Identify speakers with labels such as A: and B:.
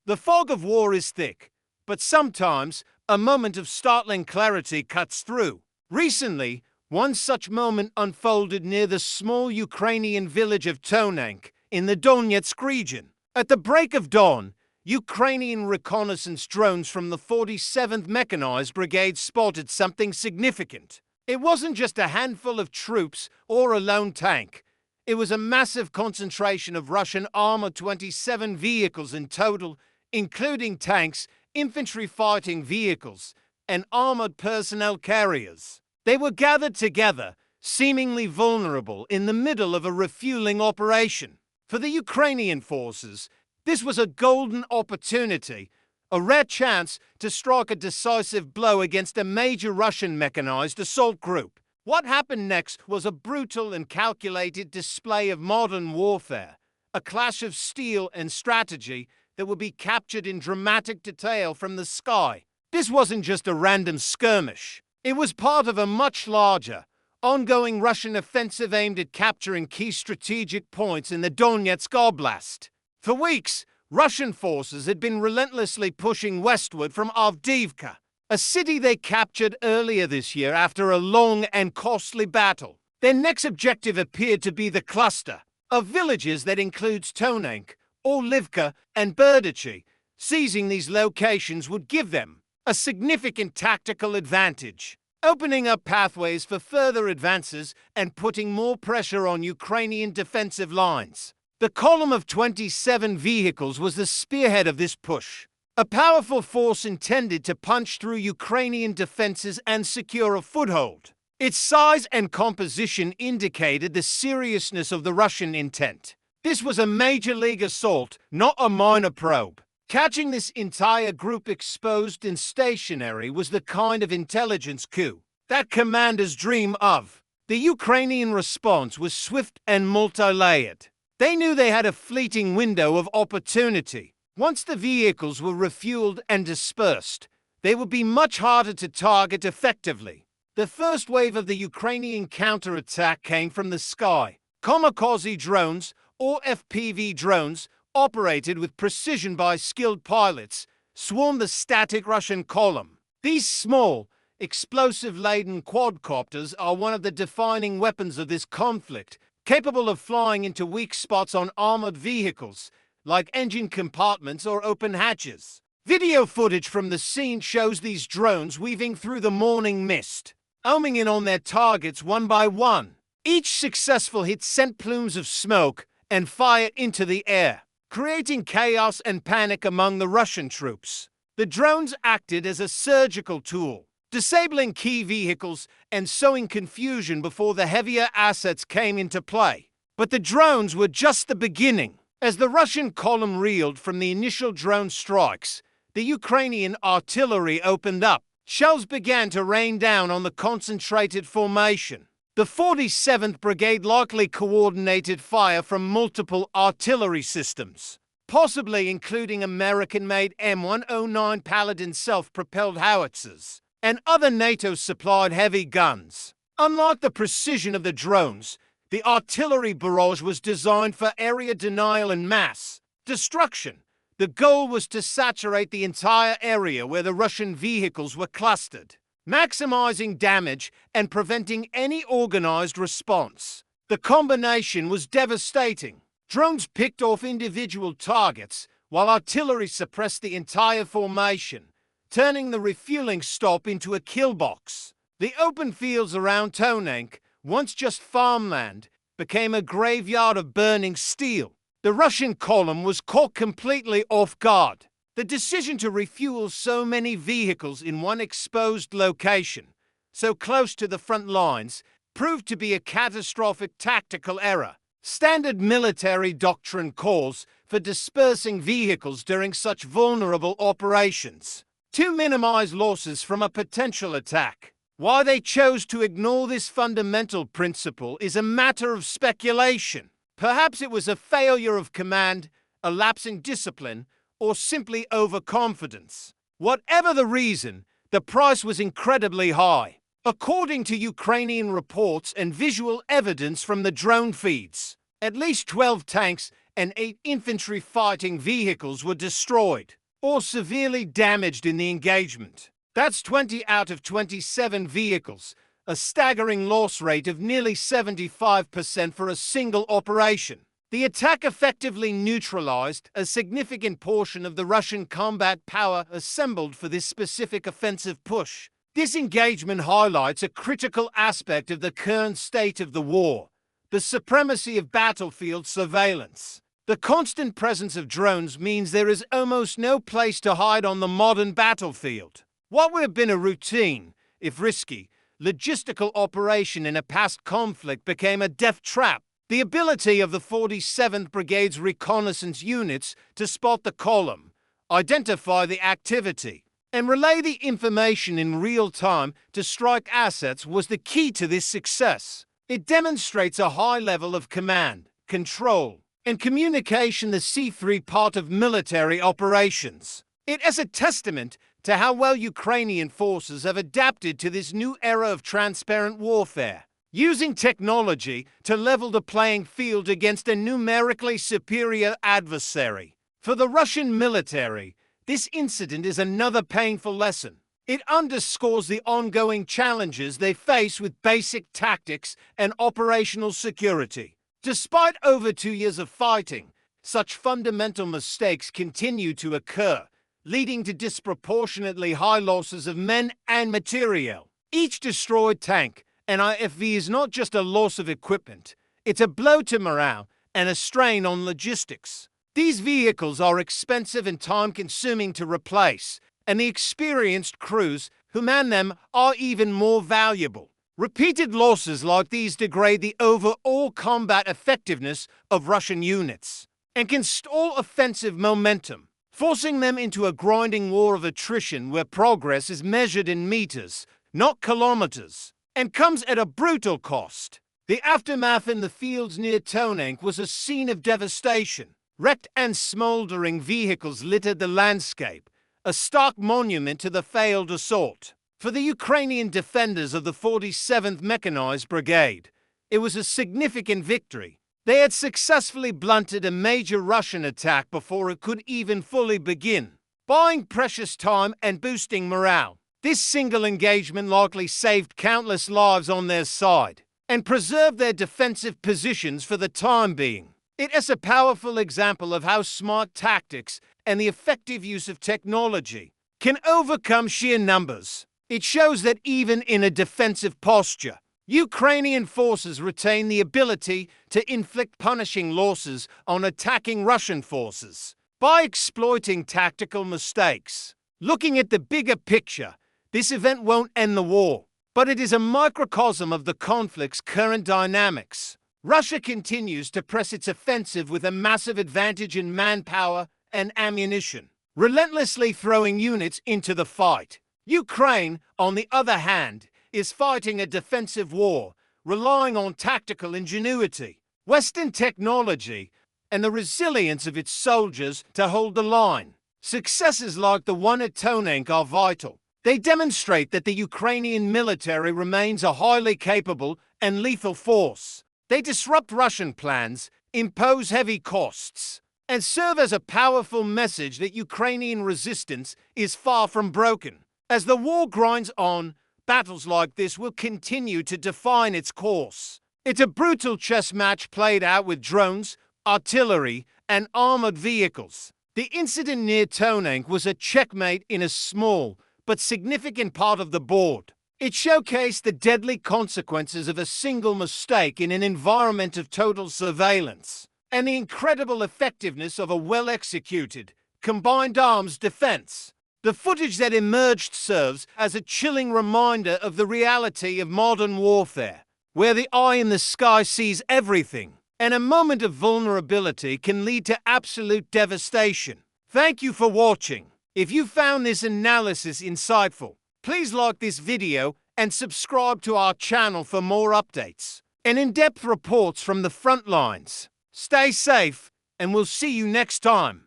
A: The fog of war is thick, but sometimes a moment of startling clarity cuts through. Recently, one such moment unfolded near the small Ukrainian village of Tonank in the Donetsk region. At the break of dawn, Ukrainian reconnaissance drones from the 47th Mechanized Brigade spotted something significant. It wasn't just a handful of troops or a lone tank. It was a massive concentration of Russian Armor 27 vehicles in total, including tanks, infantry fighting vehicles, and armored personnel carriers. They were gathered together, seemingly vulnerable, in the middle of a refueling operation. For the Ukrainian forces, this was a golden opportunity, a rare chance to strike a decisive blow against a major Russian mechanized assault group. What happened next was a brutal and calculated display of modern warfare, a clash of steel and strategy that would be captured in dramatic detail from the sky. This wasn't just a random skirmish. It was part of a much larger, ongoing Russian offensive aimed at capturing key strategic points in the Donetsk Oblast. For weeks, Russian forces had been relentlessly pushing westward from Avdiivka, a city they captured earlier this year after a long and costly battle. Their next objective appeared to be the cluster of villages that includes Tonank, Orlivka, and Berdichi. Seizing these locations would give them a significant tactical advantage, opening up pathways for further advances and putting more pressure on Ukrainian defensive lines. The column of 27 vehicles was the spearhead of this push, a powerful force intended to punch through Ukrainian defenses and secure a foothold. Its size and composition indicated the seriousness of the Russian intent. This was a major league assault, not a minor probe. Catching this entire group exposed and stationary was the kind of intelligence coup that commanders dream of. The Ukrainian response was swift and multi-layered. They knew they had a fleeting window of opportunity. Once the vehicles were refueled and dispersed, they would be much harder to target effectively. The first wave of the Ukrainian counterattack came from the sky. Kamikaze drones, or FPV drones, operated with precision by skilled pilots, swarmed the static Russian column. These small, explosive-laden quadcopters are one of the defining weapons of this conflict, capable of flying into weak spots on armored vehicles, like engine compartments or open hatches. Video footage from the scene shows these drones weaving through the morning mist, homing in on their targets one by one. Each successful hit sent plumes of smoke and fire into the air, creating chaos and panic among the Russian troops. The drones acted as a surgical tool, disabling key vehicles and sowing confusion before the heavier assets came into play. But the drones were just the beginning. As the Russian column reeled from the initial drone strikes, the Ukrainian artillery opened up. Shells began to rain down on the concentrated formation. The 47th Brigade likely coordinated fire from multiple artillery systems, possibly including American-made M109 Paladin self-propelled howitzers and other NATO-supplied heavy guns. Unlike the precision of the drones, the artillery barrage was designed for area denial and mass destruction. The goal was to saturate the entire area where the Russian vehicles were clustered, maximizing damage and preventing any organized response. The combination was devastating. Drones picked off individual targets, while artillery suppressed the entire formation, turning the refueling stop into a kill box. The open fields around Tonank, once just farmland, became a graveyard of burning steel. The Russian column was caught completely off guard. The decision to refuel so many vehicles in one exposed location, so close to the front lines, proved to be a catastrophic tactical error. Standard military doctrine calls for dispersing vehicles during such vulnerable operations to minimize losses from a potential attack. Why they chose to ignore this fundamental principle is a matter of speculation. Perhaps it was a failure of command, a lapse in discipline, or simply overconfidence. Whatever the reason, the price was incredibly high. According to Ukrainian reports and visual evidence from the drone feeds, at least 12 tanks and 8 infantry fighting vehicles were destroyed or severely damaged in the engagement. That's 20 out of 27 vehicles, a staggering loss rate of nearly 75% for a single operation. The attack effectively neutralized a significant portion of the Russian combat power assembled for this specific offensive push. This engagement highlights a critical aspect of the current state of the war: the supremacy of battlefield surveillance. The constant presence of drones means there is almost no place to hide on the modern battlefield. What would have been a routine, if risky, logistical operation in a past conflict became a death trap. The ability of the 47th Brigade's reconnaissance units to spot the column, identify the activity, and relay the information in real time to strike assets was the key to this success. It demonstrates a high level of command, control, and communication, the C3 part of military operations. It is a testament to how well Ukrainian forces have adapted to this new era of transparent warfare, using technology to level the playing field against a numerically superior adversary. For the Russian military, this incident is another painful lesson. It underscores the ongoing challenges they face with basic tactics and operational security. Despite over 2 years of fighting, such fundamental mistakes continue to occur, leading to disproportionately high losses of men and materiel. Each destroyed tank and IFV is not just a loss of equipment, it's a blow to morale and a strain on logistics. These vehicles are expensive and time-consuming to replace, and the experienced crews who man them are even more valuable. Repeated losses like these degrade the overall combat effectiveness of Russian units and can stall offensive momentum, forcing them into a grinding war of attrition where progress is measured in meters, not kilometers, and comes at a brutal cost. The aftermath in the fields near Tonank was a scene of devastation. Wrecked and smoldering vehicles littered the landscape, a stark monument to the failed assault. For the Ukrainian defenders of the 47th Mechanized Brigade, it was a significant victory. They had successfully blunted a major Russian attack before it could even fully begin, buying precious time and boosting morale. This single engagement likely saved countless lives on their side and preserved their defensive positions for the time being. It is a powerful example of how smart tactics and the effective use of technology can overcome sheer numbers. It shows that even in a defensive posture, Ukrainian forces retain the ability to inflict punishing losses on attacking Russian forces by exploiting tactical mistakes. Looking at the bigger picture, this event won't end the war, but it is a microcosm of the conflict's current dynamics. Russia continues to press its offensive with a massive advantage in manpower and ammunition, relentlessly throwing units into the fight. Ukraine, on the other hand, is fighting a defensive war, relying on tactical ingenuity, Western technology, and the resilience of its soldiers to hold the line. Successes like the one at Tonank are vital. They demonstrate that the Ukrainian military remains a highly capable and lethal force. They disrupt Russian plans, impose heavy costs, and serve as a powerful message that Ukrainian resistance is far from broken. As the war grinds on, battles like this will continue to define its course. It's a brutal chess match played out with drones, artillery, and armored vehicles. The incident near Tonank was a checkmate in a small but significant part of the board. It showcased the deadly consequences of a single mistake in an environment of total surveillance, and the incredible effectiveness of a well-executed, combined arms defense. The footage that emerged serves as a chilling reminder of the reality of modern warfare, where the eye in the sky sees everything, and a moment of vulnerability can lead to absolute devastation. Thank you for watching. If you found this analysis insightful, please like this video and subscribe to our channel for more updates and in-depth reports from the front lines. Stay safe, and we'll see you next time.